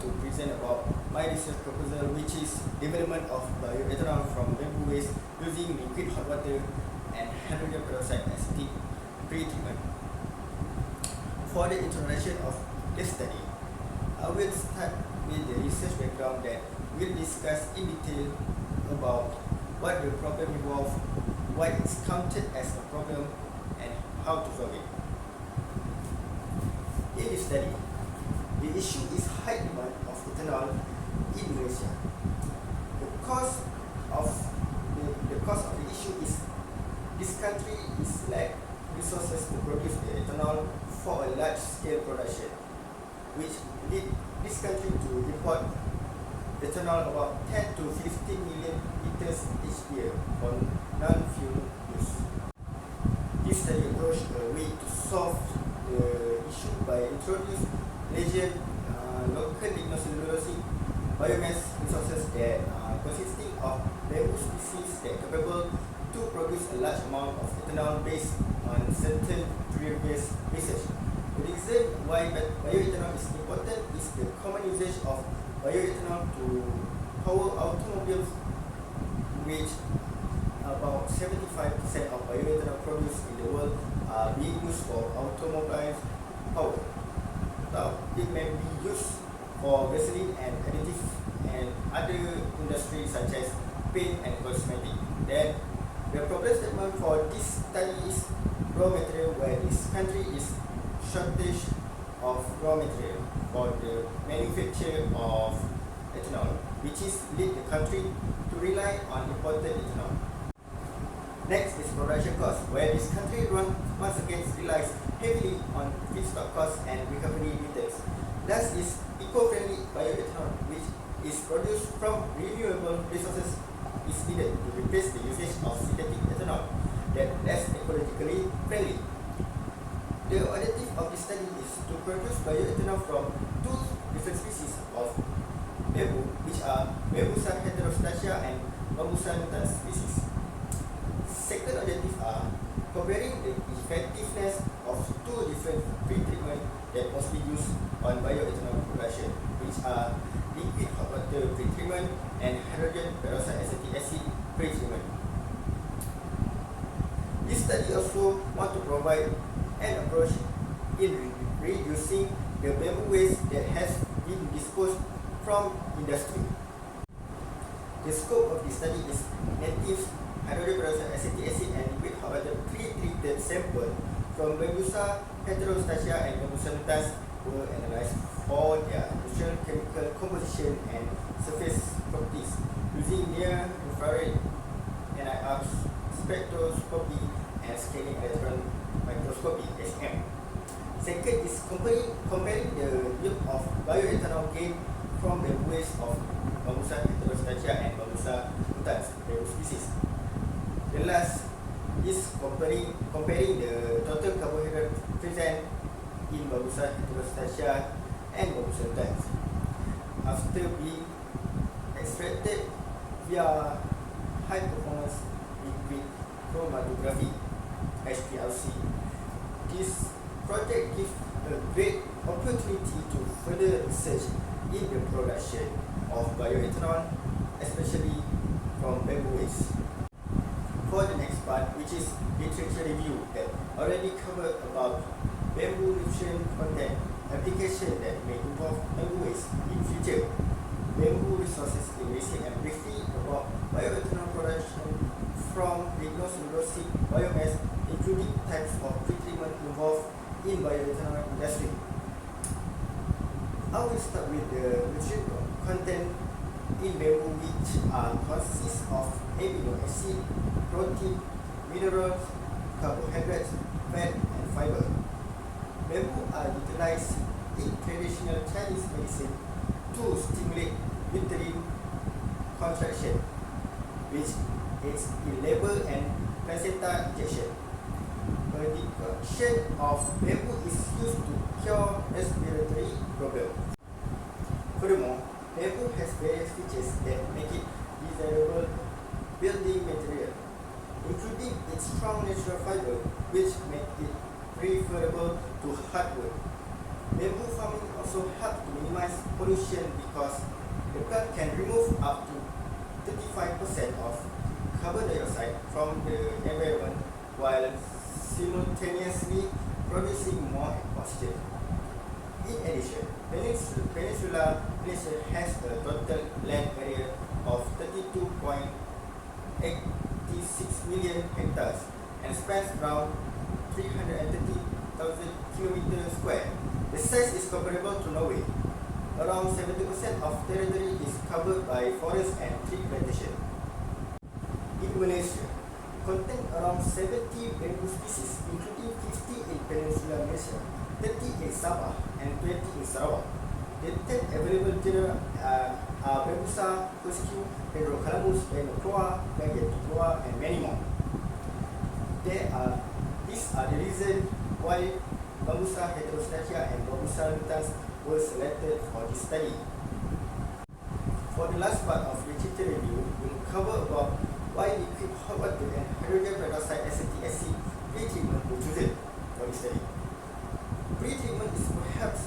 to present about my research proposal, which is development of bioethanol from bamboo waste using liquid hot water and hydrogen peroxide acetic pre-treatment. For the introduction of this study, I will start with the research background that will discuss in detail about what the problem involves, why it's counted as a problem, and how to solve it. In this study, the issue is high demand of ethanol in Malaysia. The cause of the issue is this country is lack resources to produce the ethanol for a large scale production, which lead this country to import ethanol about 10 to 15 million liters each year for non-fuel use. This study approached a way to solve the issue by introducing Malaysian local lignocellulosic biomass resources that consisting of bamboo species that are capable to produce a large amount of ethanol based on certain previous research. The reason why bioethanol is important is the common usage of bioethanol to power automobiles, which about 75% of bioethanol produced in the world are being used for automobile power. Now, it may be used for gasoline and additives and other industries such as paint and cosmetic. Then, the problem statement for this study is raw material, where this country is shortage of raw material for the manufacture of ethanol, which is lead the country to rely on imported ethanol. Next is production cost, where this country once again relies heavily on feedstock costs and recovery methods. Thus is eco-friendly bioethanol, which is produced from renewable resources, is needed to replace the usage of synthetic ethanol that less ecologically friendly. The objective of this study is to produce bioethanol from two different species of bamboo, which are Bambusa heterostacea and Bambusa nutans species. Second objective are comparing the effectiveness of two different pre-treatments that mostly used on bioethanol production, which are liquid hot water pre-treatment and hydrogen peroxide acetic acid pre-treatment. This study also want to provide an approach in reducing the bamboo waste that has been disposed from industry. The scope of this study is native hydrogen peroxide acetic acid and liquid hot water pre-treated sample from Bambusa heterostacea and Bambusa nutans were analyzed for their nutritional chemical composition and surface properties using near infrared NIR spectroscopy and scanning electron microscopy (SM). Second is comparing the yield of bioethanol gained from the waste of Bambusa heterostacea and Bambusa nutans, bamboo species. The last is comparing the total carbohydrate present in Bambusa heterostacea and Bambusa nutans after being extracted via high performance liquid chromatography (HPLC). This project gives a great opportunity to further research in the production of bioethanol, especially from bamboo waste. For the next part, which is literature review, that already covered about bamboo nutrient content application that may involve bamboo waste in future, bamboo resources in Malaysia, and briefly about bioethanol production from lignocellulosic biomass, including types of pre-treatment involved in bioethanol industry. I will start with the nutrient content in bamboo, which consists of amino acid, protein, minerals, carbohydrates, fat, and fiber. Bamboo are utilized in traditional Chinese medicine to stimulate uterine contraction, which aids in labor and placenta injection. A decoction of bamboo is used to cure respiratory problems. Furthermore, bamboo has various features that make it desirable building material, including its strong natural fiber, which make it preferable to hardwood. Bamboo farming also helps to minimize pollution because the plant can remove up to 35% of carbon dioxide from the environment while simultaneously producing more oxygen. In addition, Peninsular Malaysia has a total land area of 32.86 million hectares and spans around 330,000 kilometers square. The size is comparable to Norway. Around 70% of territory is covered by forest and tree plantation. In Malaysia, contain around 70 bamboo species, including 50 in Peninsular Malaysia, 30 in Sabah, and 20 in Sarawak. The 10 available genera are Bambusa, Hpac, Dendrocalamus, Dendrocroa, Gaggeticroa, and many more. These are the reasons why Bambusa heterostachya and Bambusa lutans were selected for this study. For the last part of literature review, we will cover about why liquid hot water and hydrogen peroxide acetic acid pre-treatment were chosen for this study. Pre-treatment is perhaps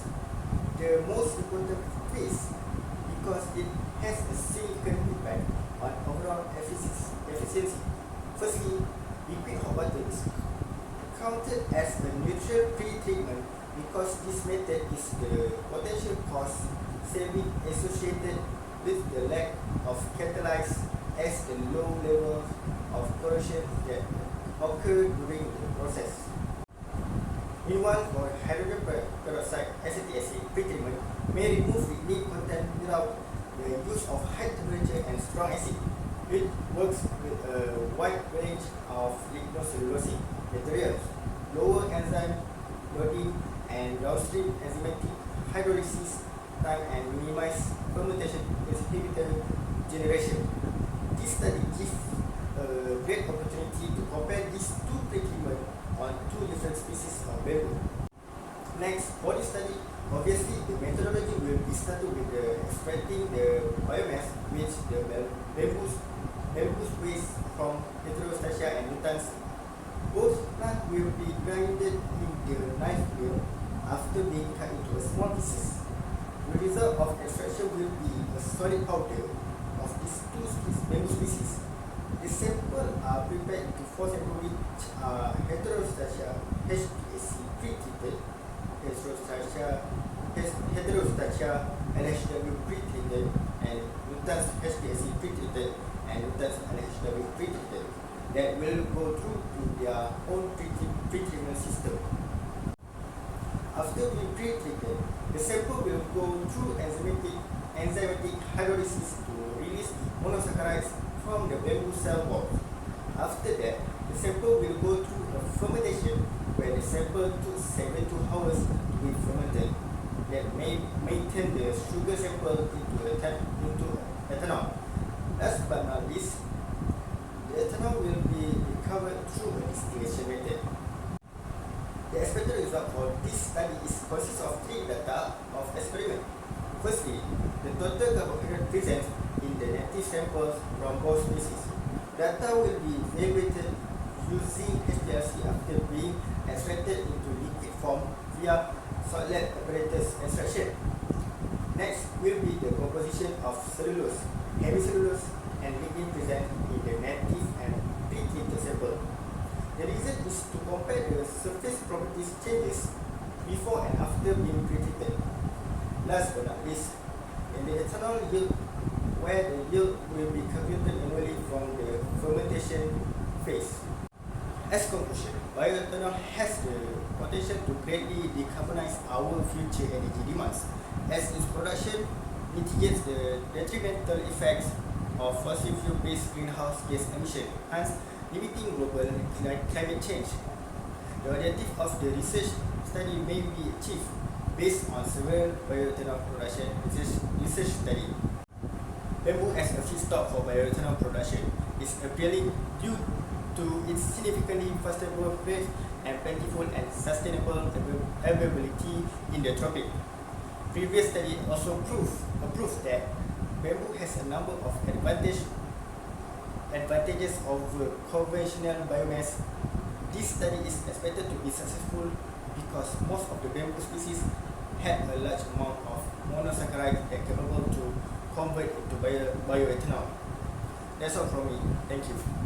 the most important phase because it has a significant impact on overall efficiency. Firstly, liquid hot water is counted as a neutral pre-treatment because this method is the potential cost saving associated with the lack of catalyst as the low levels of corrosion that occur during the process. Meanwhile, for hydrogen peroxide acetic acid pre-treatment may remove liquid content without the use of high temperature and strong acid. It works with a wide range of lignocellulosic materials, lower enzyme loading and downstream enzymatic hydrolysis time and minimize fermentation inhibitor generation. This study gives a great opportunity to compare these two pre-treatment on two different species of bamboo. Next, for this study, obviously the methodology will be started with extracting the biomass which the bamboo waste from heterostachya and lutans. Both plants will be grinded in the knife mill after being cut into small pieces. The result of extraction will be a solid powder of these two bamboo species. The samples are prepared into 4 samples which are heterostachya Hpac pre-treated, heterostachya LHW pre-treated, and lutans Hpac pre-treated, and lutans LHW pre-treated that will go through to their own pre-treatment system. After being pre-treated, the sample will go through enzymatic hydrolysis to release monosaccharides from the bamboo cell wall. After that, the sample will go through a fermentation where the sample took 72 hours to be fermented that may turn the sugar sample into ethanol. Last but not least, the ethanol will be recovered through a distillation method. The expected result for this study consists of 3 data of experiment. Firstly, the total carbohydrate present in the native samples from both species. Data will be evaluated using HPLC after being extracted into liquid form via salt lab apparatus extraction. Next will be the composition of cellulose, hemicellulose, and lignin present in the native and pre-treated sample. The reason is to compare the surface properties changes before and after being pre-treated. Last but not least, in the ethanol yield, where the yield will be calculated annually from the fermentation phase. As conclusion, bioethanol has the potential to greatly decarbonize our future energy demands, as its production mitigates the detrimental effects of fossil fuel-based greenhouse gas emission, hence limiting global climate change. The objective of the research study may be achieved based on several bioethanol production research studies. Bamboo as a feedstock for bioethanol production is appealing due to its significantly faster growth rate and plentiful and sustainable availability in the tropics. Previous study also proved that bamboo has a number of advantages over conventional biomass. This study is expected to be successful because most of the bamboo species had a large amount of monosaccharide that capable to convert into bioethanol. That's all from me. Thank you.